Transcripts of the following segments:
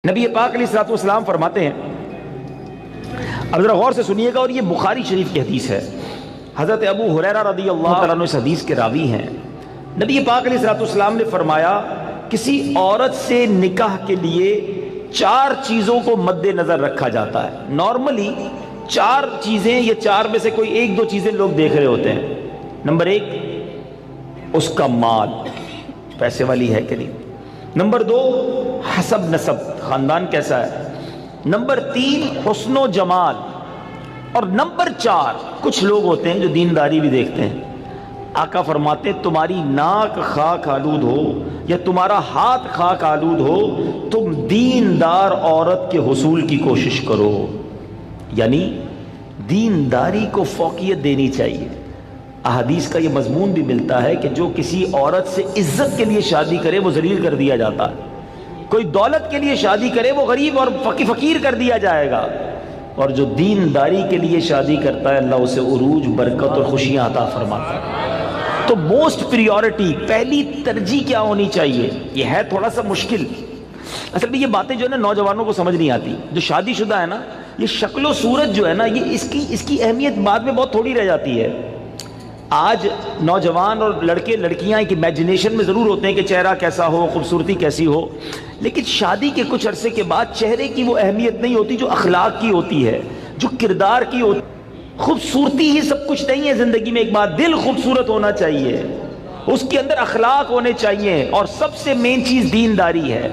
نبی پاک علیہ الصلوۃ والسلام فرماتے ہیں، اب ذرا غور سے سنیے گا، اور یہ بخاری شریف کی حدیث ہے۔ حضرت ابو ہریرہ رضی اللہ تعالیٰ عنہ اس حدیث کے راوی ہیں۔ نبی پاک علیہ الصلوۃ والسلام نے فرمایا، کسی عورت سے نکاح کے لیے 4 چیزوں کو مد نظر رکھا جاتا ہے۔ نارملی 4 چیزیں یا 4 میں سے کوئی 1-2 چیزیں لوگ دیکھ رہے ہوتے ہیں۔ نمبر 1، اس کا مال، پیسے والی ہے کہ نہیں۔ نمبر 2، حسب نسب، خاندان کیسا ہے۔ نمبر 3، حسن و جمال۔ اور نمبر 4، کچھ لوگ ہوتے ہیں جو دینداری بھی دیکھتے ہیں۔ آقا فرماتے ہیں، تمہاری ناک خاک آلود ہو یا تمہارا ہاتھ خاک آلود ہو، تم دیندار عورت کے حصول کی کوشش کرو۔ یعنی دینداری کو فوقیت دینی چاہیے۔ احادیث کا یہ مضمون بھی ملتا ہے کہ جو کسی عورت سے عزت کے لیے شادی کرے وہ ذلیل کر دیا جاتا ہے، کوئی دولت کے لیے شادی کرے وہ غریب اور فقیر کر دیا جائے گا، اور جو دینداری کے لیے شادی کرتا ہے اللہ اسے عروج، برکت اور خوشیاں عطا فرماتا ہے۔ تو موسٹ پریورٹی، پہلی ترجیح کیا ہونی چاہیے؟ یہ ہے تھوڑا سا مشکل، اصل میں یہ باتیں جو ہے نا نوجوانوں کو سمجھ نہیں آتی۔ جو شادی شدہ ہے نا، یہ شکل و صورت جو ہے نا، یہ اس کی اہمیت بعد میں بہت تھوڑی رہ جاتی ہے۔ آج نوجوان اور لڑکے لڑکیاں ایک امیجنیشن میں ضرور ہوتے ہیں کہ چہرہ کیسا ہو، خوبصورتی کیسی ہو، لیکن شادی کے کچھ عرصے کے بعد چہرے کی وہ اہمیت نہیں ہوتی جو اخلاق کی ہوتی ہے، جو کردار کی ہوتی ہے۔ خوبصورتی ہی سب کچھ نہیں ہے زندگی میں، ایک بات، دل خوبصورت ہونا چاہیے، اس کے اندر اخلاق ہونے چاہیے، اور سب سے مین چیز دینداری ہے۔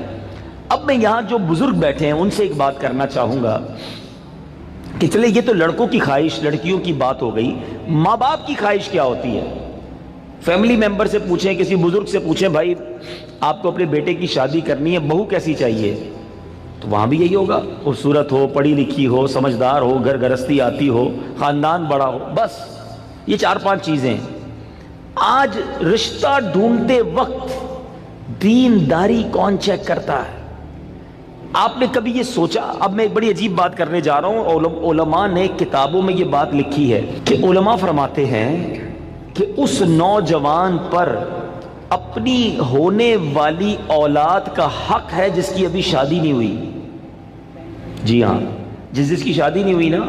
اب میں یہاں جو بزرگ بیٹھے ہیں ان سے ایک بات کرنا چاہوں گا کہ چلے یہ تو لڑکوں کی خواہش، لڑکیوں کی بات ہو گئی، ماں باپ کی خواہش کیا ہوتی ہے؟ فیملی ممبر سے پوچھیں، کسی بزرگ سے پوچھیں، بھائی آپ کو اپنے بیٹے کی شادی کرنی ہے، بہو کیسی چاہیے؟ تو وہاں بھی یہی ہوگا، خوبصورت ہو، پڑھی لکھی ہو، سمجھدار ہو، گھر گرستی آتی ہو، خاندان بڑا ہو، بس یہ 4-5 چیزیں۔ آج رشتہ ڈھونڈتے وقت دینداری کون چیک کرتا ہے؟ آپ نے کبھی یہ سوچا؟ اب میں ایک بڑی عجیب بات کرنے جا رہا ہوں۔ علماء نے کتابوں میں یہ بات لکھی ہے کہ علماء فرماتے ہیں کہ اس نوجوان پر اپنی ہونے والی اولاد کا حق ہے جس کی ابھی شادی نہیں ہوئی۔ جی ہاں، جس کی شادی نہیں ہوئی نا،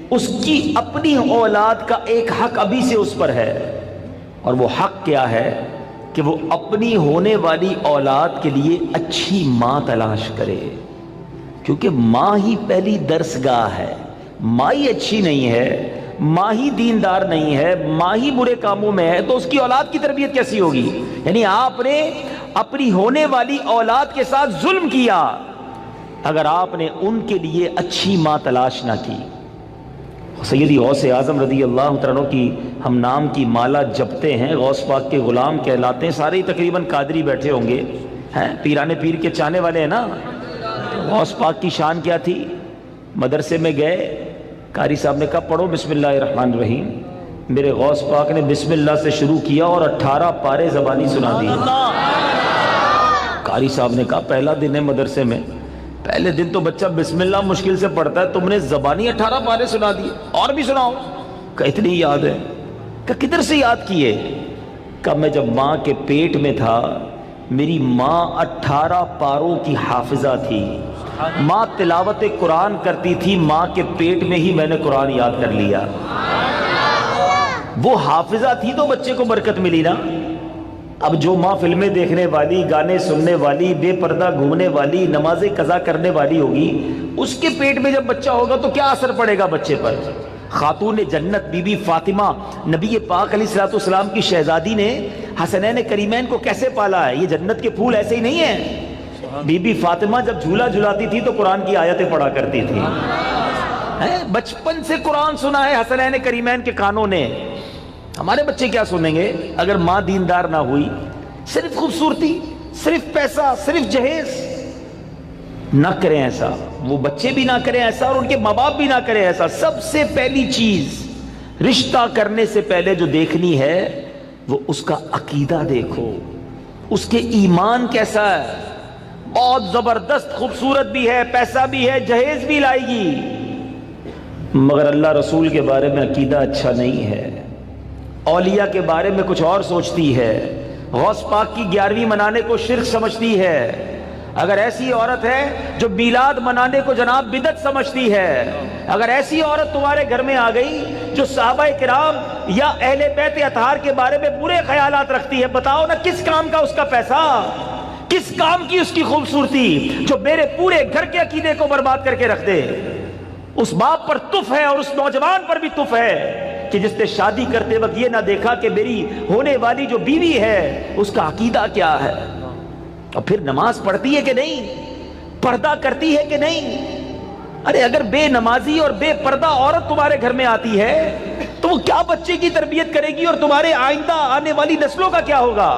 اس کی اپنی اولاد کا ایک حق ابھی سے اس پر ہے۔ اور وہ حق کیا ہے؟ کہ وہ اپنی ہونے والی اولاد کے لیے اچھی ماں تلاش کرے، کیونکہ ماں ہی پہلی درسگاہ ہے۔ ماں ہی اچھی نہیں ہے، ماں ہی دیندار نہیں ہے، ماں ہی برے کاموں میں ہے، تو اس کی اولاد کی تربیت کیسی ہوگی؟ یعنی آپ نے اپنی ہونے والی اولاد کے ساتھ ظلم کیا اگر آپ نے ان کے لیے اچھی ماں تلاش نہ کی۔ سیدی غوث اعظم رضی اللہ تعالیٰ عنہ کی ہم نام کی مالا جپتے ہیں، غوث پاک کے غلام کہلاتے ہیں، سارے تقریباً قادری بیٹھے ہوں گے، پیرانے پیر کے چاہنے والے ہیں نا۔ غوث پاک کی شان کیا تھی؟ مدرسے میں گئے، قاری صاحب نے کہا پڑھو بسم اللہ الرحمن الرحیم، میرے غوث پاک نے بسم اللہ سے شروع کیا اور 18 پارے زبانی سنا دی۔ قاری صاحب نے کہا پہلا دن ہے مدرسے میں، پہلے دن تو بچہ بسم اللہ مشکل سے پڑھتا ہے، تم نے زبانی 18 پارے سنا دیے، اور بھی سناؤ۔ کہ اتنی یاد ہے؟ کہ کدھر سے یاد کیے؟ کہ میں جب ماں کے پیٹ میں تھا، میری ماں 18 پاروں کی حافظہ تھی، ماں تلاوت قرآن کرتی تھی، ماں کے پیٹ میں ہی میں نے قرآن یاد کر لیا۔ وہ حافظہ تھی تو بچے کو برکت ملی نا۔ اب جو ماں فلمیں دیکھنے والی، گانے سننے والی، بے پردہ گھومنے والی، نمازیں قضا کرنے والی ہوگی، اس کے پیٹ میں جب بچہ ہوگا تو کیا اثر پڑے گا بچے پر؟ خاتون جنت بی بی فاطمہ، نبی پاک علیہ الصلوۃ والسلام کی شہزادی نے حسنین کریمین کو کیسے پالا ہے؟ یہ جنت کے پھول ایسے ہی نہیں ہیں۔ بی بی فاطمہ جب جھولا جھلاتی تھی تو قرآن کی آیتیں پڑھا کرتی تھی، بچپن سے قرآن سنا ہے حسنین کریمین کے کانوں نے۔ ہمارے بچے کیا سنیں گے اگر ماں دیندار نہ ہوئی؟ صرف خوبصورتی، صرف پیسہ، صرف جہیز؟ نہ کریں ایسا، وہ بچے بھی نہ کریں ایسا، اور ان کے ماں باپ بھی نہ کریں ایسا۔ سب سے پہلی چیز رشتہ کرنے سے پہلے جو دیکھنی ہے وہ اس کا عقیدہ دیکھو، اس کے ایمان کیسا ہے۔ بہت زبردست خوبصورت بھی ہے، پیسہ بھی ہے، جہیز بھی لائے گی، مگر اللہ رسول کے بارے میں عقیدہ اچھا نہیں ہے، اولیاء کے بارے میں کچھ اور سوچتی ہے، غوث پاک کی 11ویں منانے کو شرک سمجھتی ہے، اگر ایسی عورت ہے جو میلاد منانے کو جناب بدعت سمجھتی ہے، اگر ایسی عورت تمہارے گھر میں آ گئی جو صحابہ کرام یا اہل بیت اطہار کے بارے میں برے خیالات رکھتی ہے، بتاؤ نا کس کام کا اس کا پیسہ، کس کام کی اس کی خوبصورتی جو میرے پورے گھر کے عقیدے کو برباد کر کے رکھ دے۔ اس باپ پر تف ہے اور اس نوجوان پر بھی تف ہے کہ جس نے شادی کرتے وقت یہ نہ دیکھا کہ میری ہونے والی جو بیوی ہے اس کا عقیدہ کیا ہے، اور پھر نماز پڑھتی ہے کہ نہیں، پردہ کرتی ہے کہ نہیں۔ ارے اگر بے نمازی اور بے پردہ عورت تمہارے گھر میں آتی ہے تو وہ کیا بچے کی تربیت کرے گی، اور تمہارے آئندہ آنے والی نسلوں کا کیا ہوگا۔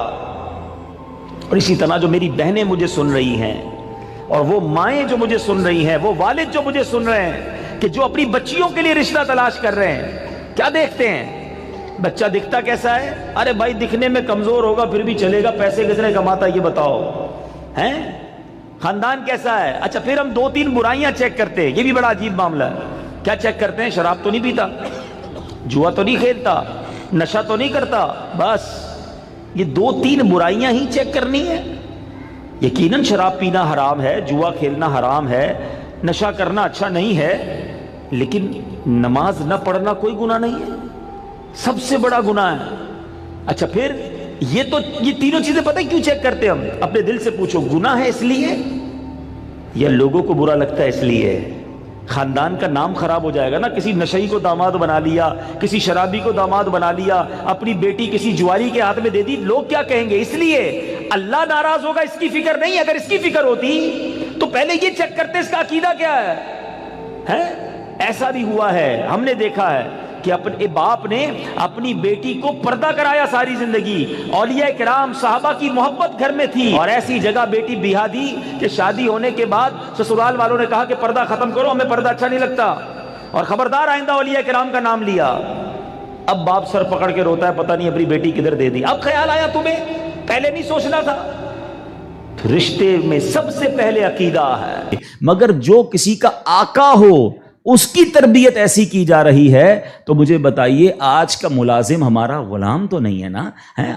اور اسی طرح جو میری بہنیں مجھے سن رہی ہیں، اور وہ مائیں جو مجھے سن رہی ہیں، وہ والد جو مجھے سن رہے ہیں کہ جو اپنی بچیوں کے لیے رشتہ تلاش کر رہے ہیں، کیا دیکھتے ہیں؟ بچہ دکھتا کیسا ہے؟ ارے بھائی دکھنے میں کمزور ہوگا پھر بھی چلے گا، پیسے کس نے کماتا یہ بتاؤ ہیں؟ خاندان کیسا ہے؟ اچھا پھر ہم 2-3 برائیاں چیک کرتے ہیں، یہ بھی بڑا عجیب معاملہ ہے۔ کیا چیک کرتے ہیں؟ شراب تو نہیں پیتا، جوا تو نہیں کھیلتا، نشہ تو نہیں کرتا، بس یہ 2-3 برائیاں ہی چیک کرنی ہے۔ یقیناً شراب پینا حرام ہے، جوا کھیلنا حرام ہے، نشہ کرنا اچھا نہیں ہے، لیکن نماز نہ پڑھنا کوئی گناہ نہیں ہے، سب سے بڑا گناہ ہے۔ اچھا پھر یہ تینوں چیزیں پتہ ہے کیوں چیک کرتے ہم؟ اپنے دل سے پوچھو، گناہ ہے اس لیے یا لوگوں کو برا لگتا ہے اس لیے؟ خاندان کا نام خراب ہو جائے گا نا، کسی نشئی کو داماد بنا لیا، کسی شرابی کو داماد بنا لیا، اپنی بیٹی کسی جواری کے ہاتھ میں دے دی، لوگ کیا کہیں گے؟ اس لیے اللہ ناراض ہوگا اس کی فکر نہیں۔ اگر اس کی فکر ہوتی تو پہلے یہ چیک کرتے اس کا عقیدہ کیا ہے۔ ایسا بھی ہوا ہے، ہم نے دیکھا ہے کہ اپنے باپ نے اپنی بیٹی کو پردہ کرایا ساری زندگی، اولیاء کرام صحابہ کی محبت گھر میں تھی، اور ایسی جگہ بیٹی بیاہ دی کہ شادی ہونے کے بعد سسرال والوں نے کہا کہ پردہ ختم کرو، ہمیں پردہ اچھا نہیں لگتا، اور خبردار آئندہ اولیاء کرام کا نام لیا۔ اب باپ سر پکڑ کے روتا ہے، پتہ نہیں اپنی بیٹی کدھر دے دی۔ اب خیال آیا تمہیں، پہلے نہیں سوچنا تھا؟ رشتے میں سب سے پہلے عقیدہ ہے۔ مگر جو کسی کا آقا ہو اس کی تربیت ایسی کی جا رہی ہے تو مجھے بتائیے آج کا ملازم ہمارا غلام تو نہیں ہے نا؟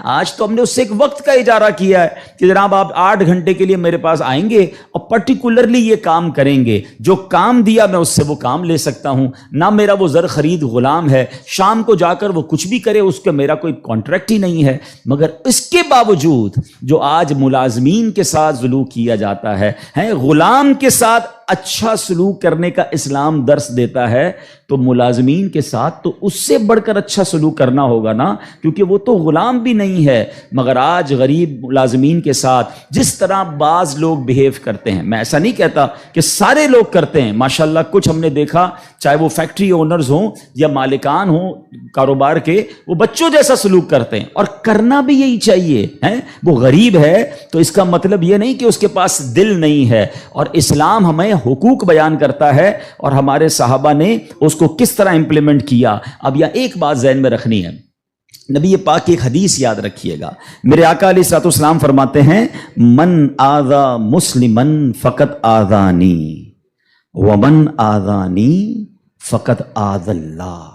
آج تو ہم نے اس سے ایک وقت کا اجارہ کیا ہے کہ جناب آپ 8 گھنٹے کے لیے میرے پاس آئیں گے اور پرٹیکولرلی یہ کام کریں گے، جو کام دیا میں اس سے وہ کام لے سکتا ہوں، نہ میرا وہ زر خرید غلام ہے، شام کو جا کر وہ کچھ بھی کرے اس کا میرا کوئی کانٹریکٹ ہی نہیں ہے۔ مگر اس کے باوجود جو آج ملازمین کے ساتھ سلوک کیا جاتا ہے، غلام کے ساتھ اچھا سلوک کرنے کا اسلام درس دیتا ہے، تو ملازمین کے ساتھ تو اس سے بڑھ کر اچھا سلوک کرنا ہوگا نا، کیونکہ وہ تو غلام بھی نہیں ہے۔ مگر آج غریب ملازمین کے ساتھ جس طرح بعض لوگ بیہیو کرتے ہیں، میں ایسا نہیں کہتا کہ سارے لوگ کرتے ہیں، ماشاءاللہ کچھ ہم نے دیکھا، چاہے وہ فیکٹری اونرز ہوں یا مالکان ہوں کاروبار کے، وہ بچوں جیسا سلوک کرتے ہیں، اور کرنا بھی یہی چاہیے۔ وہ غریب ہے تو اس کا مطلب یہ نہیں کہ اس کے پاس دل نہیں ہے، اور اسلام ہمیں حقوق بیان کرتا ہے اور ہمارے صحابہ نے اس کو کس طرح امپلیمنٹ کیا۔ اب یہاں ایک بات ذہن میں رکھنی ہے، نبی پاک کی ایک حدیث یاد رکھیے گا، میرے آقا علیہ الصلوۃ والسلام فرماتے ہیں من آذا مسلمن فقط آذانی ومن آذانی فقط آذ اللہ،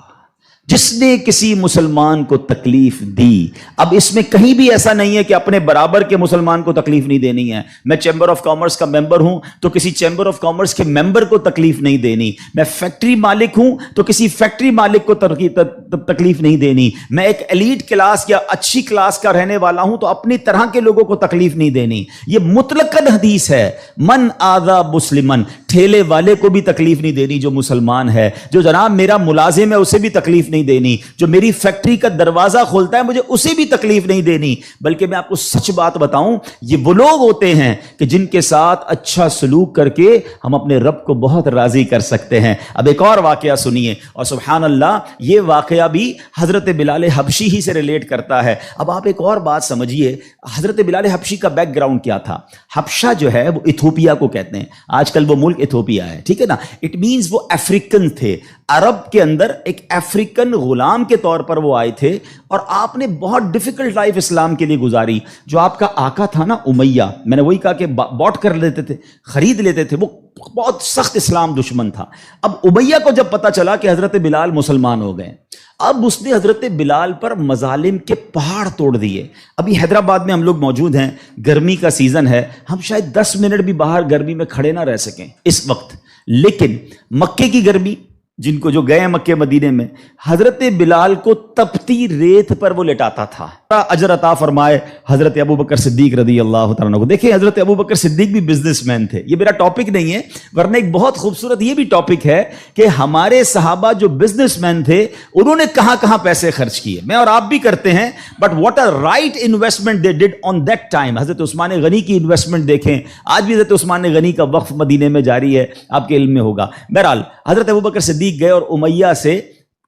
جس نے کسی مسلمان کو تکلیف دی۔ اب اس میں کہیں بھی ایسا نہیں ہے کہ اپنے برابر کے مسلمان کو تکلیف نہیں دینی ہے۔ میں چیمبر آف کامرس کا ممبر ہوں تو کسی چیمبر آف کامرس کے ممبر کو تکلیف نہیں دینی، میں فیکٹری مالک ہوں تو کسی فیکٹری مالک کو تکلیف نہیں دینی، میں ایک ایلیٹ کلاس یا اچھی کلاس کا رہنے والا ہوں تو اپنی طرح کے لوگوں کو تکلیف نہیں دینی۔ یہ مطلقاً حدیث ہے، من آذا مسلمن، ٹھیلے والے کو بھی تکلیف نہیں دینی جو مسلمان ہے، جو جناب میرا ملازم ہے اسے بھی تکلیف نہیں دینی، جو میری فیکٹری کا دروازہ کھولتا ہے مجھے اسے بھی تکلیف نہیں دینی۔ بلکہ میں آپ کو سچ بات بتاؤں، یہ وہ لوگ ہوتے ہیں کہ جن کے ساتھ اچھا سلوک کر کے ہم اپنے رب کو بہت راضی کر سکتے ہیں۔ اب ایک اور واقعہ سنیے، اور سبحان اللہ یہ واقعہ بھی حضرت بلال حبشی ہی سے ریلیٹ کرتا ہے۔ اب آپ ایک اور بات سمجھیے، حضرت بلال حبشی کا بیک گراؤنڈ کیا تھا؟ حبشہ جو ہے وہ ایتھوپیا کو کہتے ہیں، آج کل وہ ملک ایتھوپیا ہے، ٹھیک ہے نا؟ اٹ مینز وہ افریقن تھے، عرب کے اندر ایک افریقن امریکن غلام کے طور پر وہ آئے تھے اور آپ نے بہت ڈیفیکلٹ لائف اسلام کے لیے گزاری. جو آپ کا آقا تھا نا امیہ، میں نے وہی کہا کہ باٹ کر لیتے تھے، خرید لیتے تھے، وہ بہت سخت اسلام دشمن تھا. اب امیہ کو جب پتا چلا کہ حضرت بلال مسلمان ہو گئے، اب اس نے حضرت بلال پر مظالم کے پہاڑ توڑ دیے. ابھی حیدرآباد میں ہم لوگ موجود ہیں، گرمی کا سیزن ہے، ہم شاید 10 منٹ بھی باہر گرمی میں کھڑے نہ رہ سکیں اس وقت. لیکن مکے کی گرمی، جن کو جو گئے مکے مدینے میں، حضرت بلال کو تپتی ریت پر وہ لٹاتا تھا. اجر عطا فرمائے حضرت ابو بکر صدیق رضی اللہ تعالیٰ عنہ کو. دیکھیں حضرت ابو بکر صدیق بھی بزنس مین تھے. یہ میرا ٹاپک نہیں ہے، ورنہ ایک بہت خوبصورت یہ بھی ٹاپک ہے کہ ہمارے صحابہ جو بزنس مین تھے انہوں نے کہاں کہاں پیسے خرچ کیے. میں اور آپ بھی کرتے ہیں، but what a right investment they did on that time. Hazrat Usman غنی کی انویسٹمنٹ دیکھیں، آج بھی حضرت عثمان غنی کا وقف مدینے میں جاری ہے، آپ کے علم میں ہوگا. بہرحال حضرت ابو بکر صدیق گئے اور امیہ سے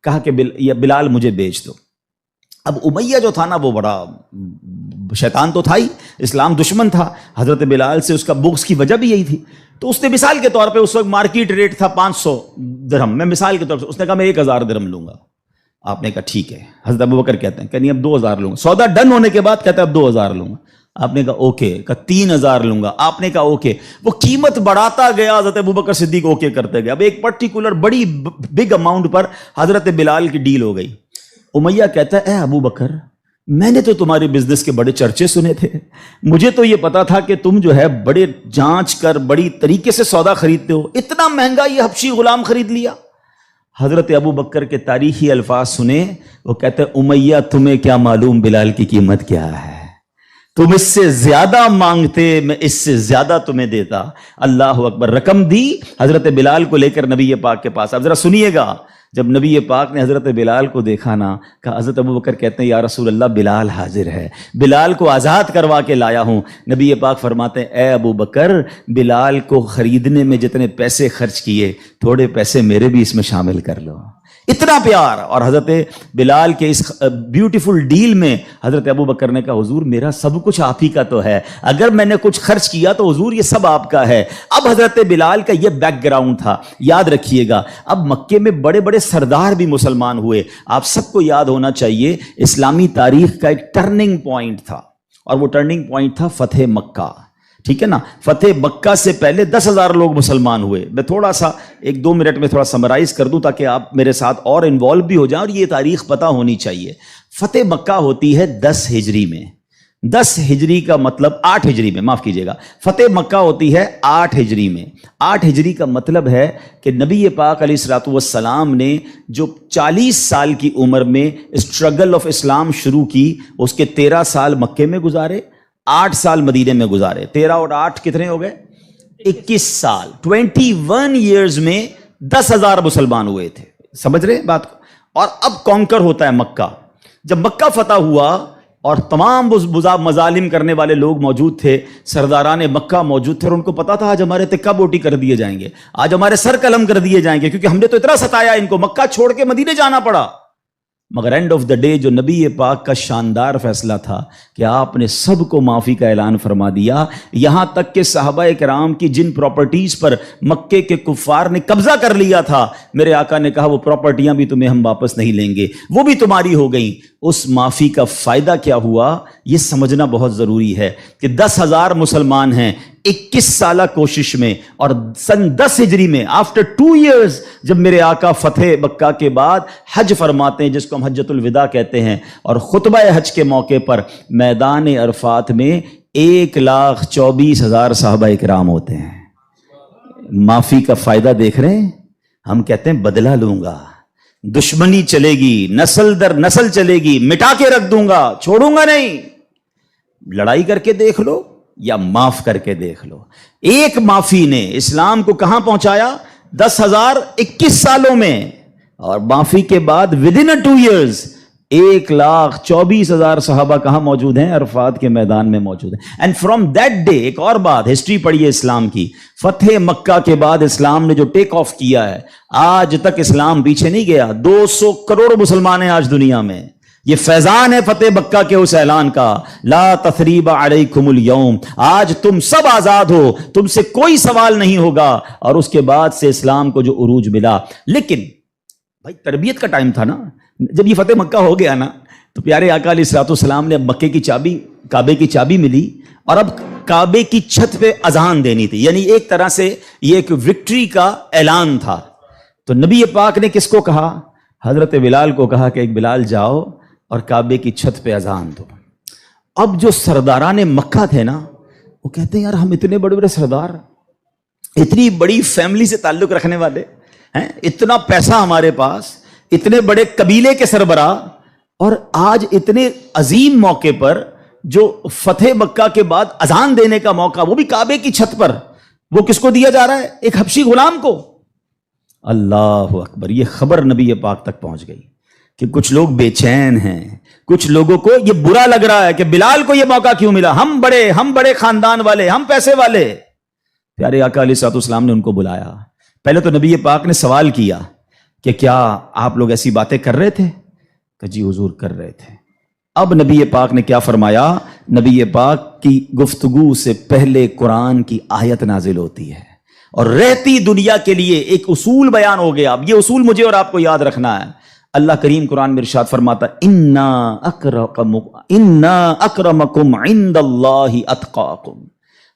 کہا کہ بلال مجھے بیچ دو. اب امیہ جو تھا نا وہ بڑا شیطان تو تھا ہی، اسلام دشمن تھا. حضرت بلال سے اس کا بغض کی وجہ بھی یہی تھی. تو اس نے مثال کے طور پہ، اس وقت مارکیٹ ریٹ تھا 500 درہم، میں مثال کے طور پہ اس نے کہا میں 1000 درہم لوں گا. آپ نے کہا ٹھیک ہے. حضرت ابوبکر کہتے ہیں کہ نہیں اب 2000 لوں گا. سودا ڈن ہونے کے بعد کہتا ہے اب 2000 لوں گا. آپ نے کہا اوکے. کہا 3000 لوں گا. آپ نے کہا اوکے. وہ قیمت بڑھاتا گیا، حضرت ابوبکر صدیق اوکے کرتے گئے. اب ایک پرٹیکولر بڑی بگ اماؤنٹ پر حضرت بلال کی ڈیل ہو گئی. امیہ کہتا ہے اے ابو بکر، میں نے تو تمہارے بزنس کے بڑے چرچے سنے تھے، مجھے تو یہ پتا تھا کہ تم جو ہے بڑے جانچ کر بڑی طریقے سے سودا خریدتے ہو، اتنا مہنگا یہ حبشی غلام خرید لیا. حضرت ابو بکر کے تاریخی الفاظ سنے، وہ کہتے ہیں امیہ تمہیں کیا معلوم بلال کی قیمت کیا ہے، تم اس سے زیادہ مانگتے میں اس سے زیادہ تمہیں دیتا. اللہ اکبر. رقم دی حضرت بلال کو لے کر نبی پاک کے پاس. اب ذرا سنیے گا، جب نبی پاک نے حضرت بلال کو دیکھا نا، کہا حضرت ابو بکر کہتے ہیں یا رسول اللہ بلال حاضر ہے، بلال کو آزاد کروا کے لایا ہوں. نبی پاک فرماتے ہیں اے ابو بکر، بلال کو خریدنے میں جتنے پیسے خرچ کیے تھوڑے پیسے میرے بھی اس میں شامل کر لو. اتنا پیار. اور حضرت بلال کے اس بیوٹیفل ڈیل میں حضرت ابو بکر نے کہا حضور میرا سب کچھ آپ ہی کا تو ہے، اگر میں نے کچھ خرچ کیا تو حضور یہ سب آپ کا ہے. اب حضرت بلال کا یہ بیک گراؤنڈ تھا. یاد رکھیے گا، اب مکے میں بڑے بڑے سردار بھی مسلمان ہوئے. آپ سب کو یاد ہونا چاہیے اسلامی تاریخ کا ایک ٹرننگ پوائنٹ تھا، اور وہ ٹرننگ پوائنٹ تھا فتح مکہ. ٹھیک ہے نا. فتح مکہ سے پہلے 10,000 لوگ مسلمان ہوئے. میں تھوڑا سا 1-2 منٹ میں تھوڑا سمرائز کر دوں تاکہ آپ میرے ساتھ اور انوالو بھی ہو جائیں، اور یہ تاریخ پتہ ہونی چاہیے. فتح مکہ ہوتی ہے 10 ہجری میں. 10 ہجری کا مطلب 8 ہجری میں، معاف کیجیے گا، فتح مکہ ہوتی ہے 8 ہجری میں. 8 ہجری کا مطلب ہے کہ نبی پاک علیہ الصلوۃ والسلام نے جو 40 سال کی عمر میں اسٹرگل آف اسلام شروع کی، اس کے 13 سال مکے میں گزارے، 8 سال مدینے میں گزارے. 13 اور 8 کتنے ہو گئے؟ 21 سال. 21 ایئرز میں 10,000 مسلمان ہوئے تھے. سمجھ رہے بات کو؟ اور اب کانکر ہوتا ہے مکہ. جب مکہ فتح ہوا اور تمام مظالم کرنے والے لوگ موجود تھے، سرداران مکہ موجود تھے، اور ان کو پتا تھا آج ہمارے تکہ بوٹی کر دیے جائیں گے، آج ہمارے سر قلم کر دیے جائیں گے، کیونکہ ہم نے تو اتنا ستایا ان کو، مکہ چھوڑ کے مدینے جانا پڑا. مگر اینڈ آف دا ڈے جو نبی پاک کا شاندار فیصلہ تھا کہ آپ نے سب کو معافی کا اعلان فرما دیا. یہاں تک کہ صحابہ کرام کی جن پراپرٹیز پر مکے کے کفار نے قبضہ کر لیا تھا، میرے آقا نے کہا وہ پراپرٹیاں بھی تمہیں ہم واپس نہیں لیں گے، وہ بھی تمہاری ہو گئیں. اس معافی کا فائدہ کیا ہوا یہ سمجھنا بہت ضروری ہے کہ 10,000 مسلمان ہیں 21 سالہ کوشش میں. اور سن 10 ہجری میں آفٹر 2 ایئرز جب میرے آقا فتح مکہ کے بعد حج فرماتے ہیں، جس کو ہم حجۃ الوداع کہتے ہیں، اور خطبہ حج کے موقع پر میدان عرفات میں 1,24,000 صحابہ کرام ہوتے ہیں. معافی کا فائدہ دیکھ رہے ہیں؟ ہم کہتے ہیں بدلہ لوں گا، دشمنی چلے گی، نسل در نسل چلے گی، مٹا کے رکھ دوں گا، چھوڑوں گا نہیں. لڑائی کر کے دیکھ لو یا معاف کر کے دیکھ لو. ایک معافی نے اسلام کو کہاں پہنچایا؟ 10,000 21 سالوں میں. اور معافی کے بعد ودن 2 ایئرز 1,24,000 صحابہ کہاں موجود ہیں؟ عرفات کے میدان میں موجود ہیں. اینڈ فرام دیٹ ڈے، ایک اور بات، ہسٹری پڑھیے اسلام کی، فتح مکہ کے بعد اسلام نے جو ٹیک آف کیا ہے، آج تک اسلام پیچھے نہیں گیا. 200 کروڑ مسلمان ہیں آج دنیا میں. یہ فیضان ہے فتح مکہ کے اس اعلان کا، لا تثریب علیکم اليوم، آج تم سب آزاد ہو، تم سے کوئی سوال نہیں ہوگا. اور اس کے بعد سے اسلام کو جو عروج ملا. لیکن بھائی تربیت کا ٹائم تھا نا. جب یہ فتح مکہ ہو گیا نا تو پیارے آقا علیہ الصلوۃ والسلام نے اب مکے کی چابی، کعبے کی چابی ملی، اور اب کعبے کی چھت پہ اذان دینی تھی، یعنی ایک طرح سے یہ ایک وکٹری کا اعلان تھا۔ تو نبی پاک نے کس کو کہا؟ حضرت بلال کو کہا کہ ایک بلال جاؤ اور کعبے کی چھت پہ اذان دو۔ اب جو سرداران مکہ تھے نا وہ کہتے ہیں یار ہم اتنے بڑے بڑے سردار، اتنی بڑی فیملی سے تعلق رکھنے والے ہیں، اتنا پیسہ ہمارے پاس، اتنے بڑے قبیلے کے سربراہ، اور آج اتنے عظیم موقع پر جو فتح مکہ کے بعد اذان دینے کا موقع، وہ بھی کعبے کی چھت پر، وہ کس کو دیا جا رہا ہے؟ ایک حبشی غلام کو۔ اللہ اکبر! یہ خبر نبی پاک تک پہنچ گئی کہ کچھ لوگ بے چین ہیں، کچھ لوگوں کو یہ برا لگ رہا ہے کہ بلال کو یہ موقع کیوں ملا، ہم بڑے خاندان والے، ہم پیسے والے۔ پیارے آقا علیہ الصلوۃ والسلام نے ان کو بلایا۔ پہلے تو نبی پاک نے سوال کیا کہ کیا آپ لوگ ایسی باتیں کر رہے تھے؟ کہ جی حضور کر رہے تھے۔ اب نبی پاک نے کیا فرمایا؟ نبی پاک کی گفتگو سے پہلے قرآن کی آیت نازل ہوتی ہے، اور رہتی دنیا کے لیے ایک اصول بیان ہو گیا۔ اب یہ اصول مجھے اور آپ کو یاد رکھنا ہے۔ اللہ کریم قرآن میں ارشاد فرماتا انا اکرمکم عند اللہ اتقاکم،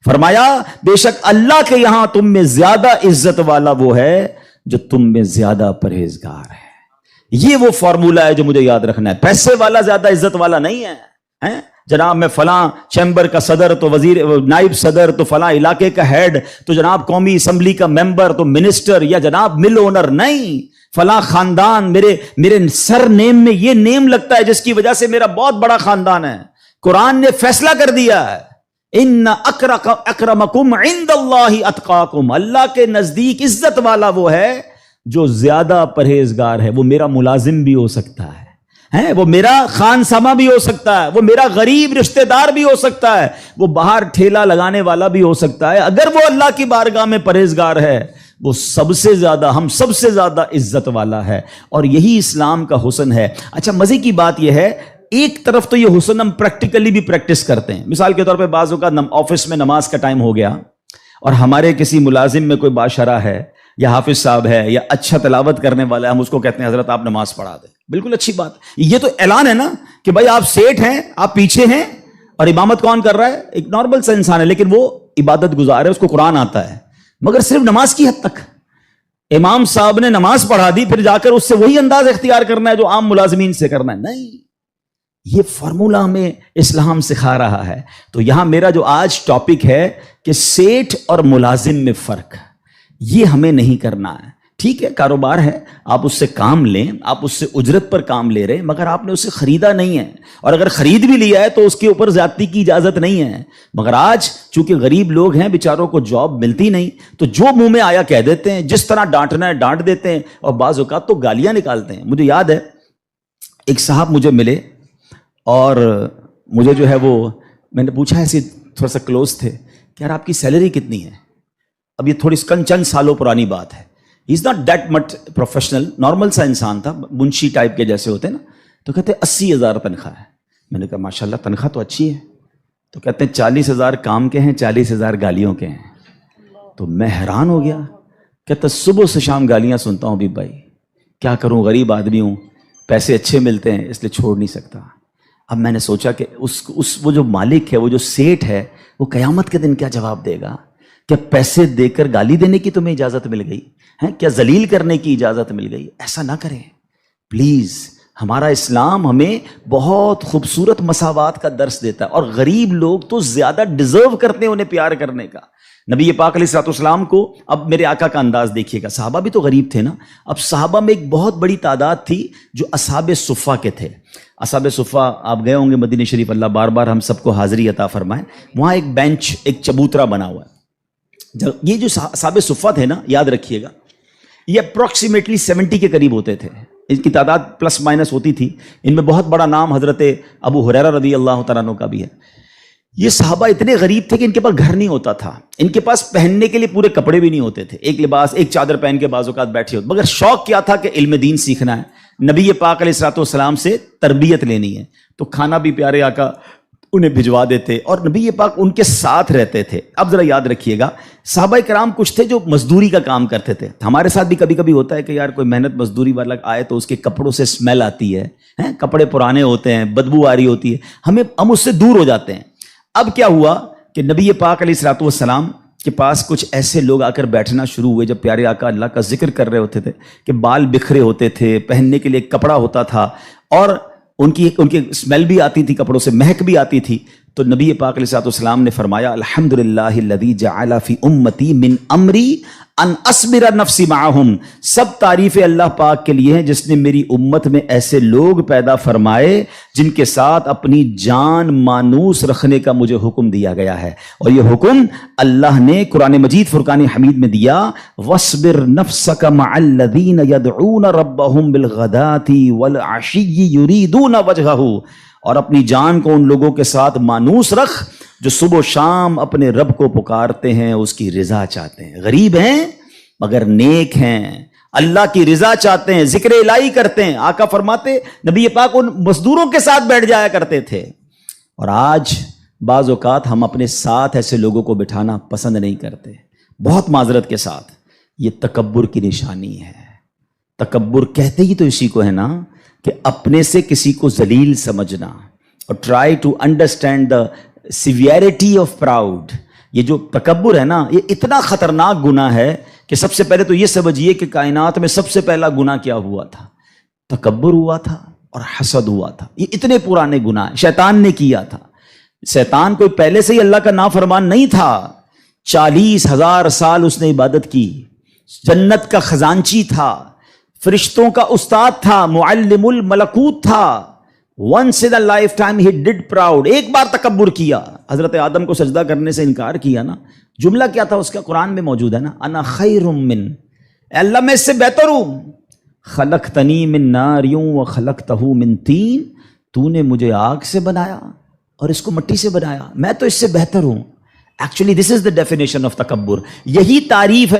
فرمایا بے شک اللہ کے یہاں تم میں زیادہ عزت والا وہ ہے جو تم میں زیادہ پرہیزگار ہے۔ یہ وہ فارمولا ہے جو مجھے یاد رکھنا ہے۔ پیسے والا زیادہ عزت والا نہیں ہے، جناب میں فلاں چیمبر کا صدر تو وزیر نائب صدر تو فلاں علاقے کا ہیڈ تو جناب قومی اسمبلی کا ممبر تو منسٹر یا جناب مل اونر، نہیں، فلاں خاندان میرے سر نیم میں یہ نیم لگتا ہے جس کی وجہ سے میرا بہت بڑا خاندان ہے۔ قرآن نے فیصلہ کر دیا ہے ان اکرمکم عند اللہ اتقاکم، اللہ کے نزدیک عزت والا وہ ہے جو زیادہ پرہیزگار ہے۔ وہ میرا ملازم بھی ہو سکتا ہے، وہ میرا خان سما بھی ہو سکتا ہے، وہ میرا غریب رشتہ دار بھی ہو سکتا ہے، وہ باہر ٹھیلا لگانے والا بھی ہو سکتا ہے، اگر وہ اللہ کی بارگاہ میں پرہیزگار ہے وہ سب سے زیادہ، ہم سب سے زیادہ عزت والا ہے۔ اور یہی اسلام کا حسن ہے۔ اچھا مزے کی بات یہ ہے، ایک طرف تو یہ حسن ہم پریکٹیکلی بھی پریکٹس کرتے ہیں۔ مثال کے طور پہ بعض اوقات آفس میں نماز کا ٹائم ہو گیا اور ہمارے کسی ملازم میں کوئی باشرہ ہے یا حافظ صاحب ہے یا اچھا تلاوت کرنے والا ہے، ہم اس کو کہتے ہیں حضرت آپ نماز پڑھا دیں۔ بالکل اچھی بات، یہ تو اعلان ہے نا کہ بھائی آپ سیٹ ہیں، آپ پیچھے ہیں، اور امامت کون کر رہا ہے؟ ایک نارمل سا انسان ہے، لیکن وہ عبادت گزار ہے، اس کو قرآن آتا ہے، مگر صرف نماز کی حد تک۔ امام صاحب نے نماز پڑھا دی، پھر جا کر اس سے وہی انداز اختیار کرنا ہے جو عام ملازمین سے کرنا ہے؟ نہیں، یہ فارمولہ ہمیں اسلام سکھا رہا ہے۔ تو یہاں میرا جو آج ٹاپک ہے کہ سیٹ اور ملازم میں فرق، یہ ہمیں نہیں کرنا ہے۔ ٹھیک ہے، کاروبار ہے، آپ اس سے کام لیں، آپ اس سے اجرت پر کام لے رہے ہیں، مگر آپ نے اسے خریدا نہیں ہے، اور اگر خرید بھی لیا ہے تو اس کے اوپر زیادتی کی اجازت نہیں ہے۔ مگر آج چونکہ غریب لوگ ہیں، بیچاروں کو جاب ملتی نہیں، تو جو منہ میں آیا کہہ دیتے ہیں، جس طرح ڈانٹنا ہے ڈانٹ دیتے ہیں، اور بعض اوقات تو گالیاں نکالتے ہیں۔ مجھے یاد ہے ایک صاحب مجھے ملے اور مجھے جو ہے وہ میں نے پوچھا، ایسے تھوڑا سا کلوز تھے کہ یار آپ کی سیلری کتنی ہے؟ اب یہ تھوڑی چند سالوں پرانی بات ہے۔ He is not that much professional, normal سا انسان تھا، منشی ٹائپ کے جیسے ہوتے ہیں نا۔ تو کہتے 80,000 تنخواہ ہے۔ میں نے کہا ماشاءاللہ تنخواہ تو اچھی ہے۔ تو کہتے ہیں 40,000 کام کے ہیں، 40,000 گالیوں کے ہیں۔ تو میں حیران ہو گیا، کہتا صبح سے شام گالیاں سنتا ہوں بھی بھائی، کیا کروں، غریب آدمی ہوں، پیسے اچھے ملتے ہیں اس لیے چھوڑ نہیں سکتا۔ اب میں نے سوچا کہ وہ جو مالک ہے، وہ جو سیٹ ہے، وہ قیامت کے دن کیا جواب دے گا؟ کیا پیسے دے کر گالی دینے کی تمہیں اجازت مل گئی ہے؟ کیا ذلیل کرنے کی اجازت مل گئی؟ ایسا نہ کریں پلیز۔ ہمارا اسلام ہمیں بہت خوبصورت مساوات کا درس دیتا ہے، اور غریب لوگ تو زیادہ ڈیزرو کرتے ہیں انہیں پیار کرنے کا۔ نبی پاک علیہ الصلوۃ والسلام کو، اب میرے آقا کا انداز دیکھیے گا، صحابہ بھی تو غریب تھے نا۔ اب صحابہ میں ایک بہت بڑی تعداد تھی جو اصحاب صفہ کے تھے۔ اصحاب صفہ آپ گئے ہوں گے مدینہ شریف، اللہ بار بار ہم سب کو حاضری عطا فرمائے۔ وہاں ایک بینچ، ایک چبوترا بنا ہوا ہے۔ یہ جو اصحاب صفہ تھے نا، یاد رکھیے گا، یہ اپروکسیمیٹلی 70 کے قریب ہوتے تھے، ان کی تعداد پلس مائنس ہوتی تھی۔ ان میں بہت بڑا نام حضرت ابو ہریرہ رضی اللہ تعالیٰ عنہ کا بھی ہے۔ یہ صحابہ اتنے غریب تھے کہ ان کے پاس گھر نہیں ہوتا تھا، ان کے پاس پہننے کے لیے پورے کپڑے بھی نہیں ہوتے تھے، ایک لباس، ایک چادر پہن کے بعض اوقات بیٹھے ہوتے، مگر شوق کیا تھا کہ علم دین سیکھنا ہے، نبی پاک علیہ الصلوۃ والسلام سے تربیت لینی ہے۔ تو کھانا بھی پیارے آقا انہیں بھجوا دیتے اور نبی پاک ان کے ساتھ رہتے تھے. اب ذرا یاد رکھیے گا، صحابہ کرام کچھ تھے جو مزدوری کا کام کرتے تھے. ہمارے ساتھ بھی کبھی کبھی ہوتا ہے کہ یار کوئی محنت مزدوری والا آئے تو اس کے کپڑوں سے اسمیل آتی ہے، کپڑے پرانے ہوتے ہیں، بدبو آ رہی ہوتی ہے، ہم اس سے دور ہو جاتے ہیں. اب کیا ہوا کہ نبی پاک علیہ الصلوۃ والسلام کے پاس کچھ ایسے لوگ آ کر بیٹھنا شروع ہوئے. جب پیارے آقا اللہ کا ذکر کر رہے ہوتے تھے کہ بال بکھرے ہوتے تھے، پہننے کے لیے ایک کپڑا ہوتا تھا اور ان کی اسمیل بھی آتی تھی، کپڑوں سے مہک بھی آتی تھی. تو نبی پاک علیہ الصلوۃ والسلام نے فرمایا الحمدللہ الذی جعل فی امتی من امری ان اصبر نفسی معہم. سب تعریف اللہ پاک کے لیے ہیں جس نے میری امت میں ایسے لوگ پیدا فرمائے جن کے ساتھ اپنی جان مانوس رکھنے کا مجھے حکم دیا گیا ہے. اور یہ حکم اللہ نے قرآن مجید فرقان حمید میں دیا، وَاصْبِرْ نَفْسَكَ مَعَ الَّذِينَ يَدْعُونَ رَبَّهُمْ بِالْغَدَاةِ وَالْعَشِيِّ يُرِيدُونَ وَجْهَهُ. اور اپنی جان کو ان لوگوں کے ساتھ مانوس رکھ جو صبح و شام اپنے رب کو پکارتے ہیں، اس کی رضا چاہتے ہیں. غریب ہیں مگر نیک ہیں، اللہ کی رضا چاہتے ہیں، ذکر الہی کرتے ہیں. آقا فرماتے نبی پاک ان مزدوروں کے ساتھ بیٹھ جایا کرتے تھے. اور آج بعض اوقات ہم اپنے ساتھ ایسے لوگوں کو بٹھانا پسند نہیں کرتے، بہت معذرت کے ساتھ. یہ تکبر کی نشانی ہے. تکبر کہتے ہی تو اسی کو ہے نا کہ اپنے سے کسی کو ذلیل سمجھنا. اور try to understand the severity of proud. یہ جو تکبر ہے نا، یہ اتنا خطرناک گناہ ہے کہ سب سے پہلے تو یہ سمجھیے کہ کائنات میں سب سے پہلا گناہ کیا ہوا تھا؟ تکبر ہوا تھا اور حسد ہوا تھا. یہ اتنے پرانے گناہ شیطان نے کیا تھا. شیطان کوئی پہلے سے ہی اللہ کا نافرمان نہیں تھا. 40,000 سال اس نے عبادت کی، جنت کا خزانچی تھا، فرشتوں کا استاد تھا، معلم الملکوت تھا. once in a lifetime he did proud. ایک بار تکبر کیا، حضرت آدم کو سجدہ کرنے سے انکار کیا نا. جملہ کیا تھا اس کا؟ قرآن میں موجود ہے نا، انا خیر من، اے اللہ میں اس سے بہتر ہوں. خلقتنی من نار وخلقتہ من طین، تو نے مجھے آگ سے بنایا اور اس کو مٹی سے بنایا، میں تو اس سے بہتر ہوں. Actually this is the definition of تکبر. یہی تعریف ہے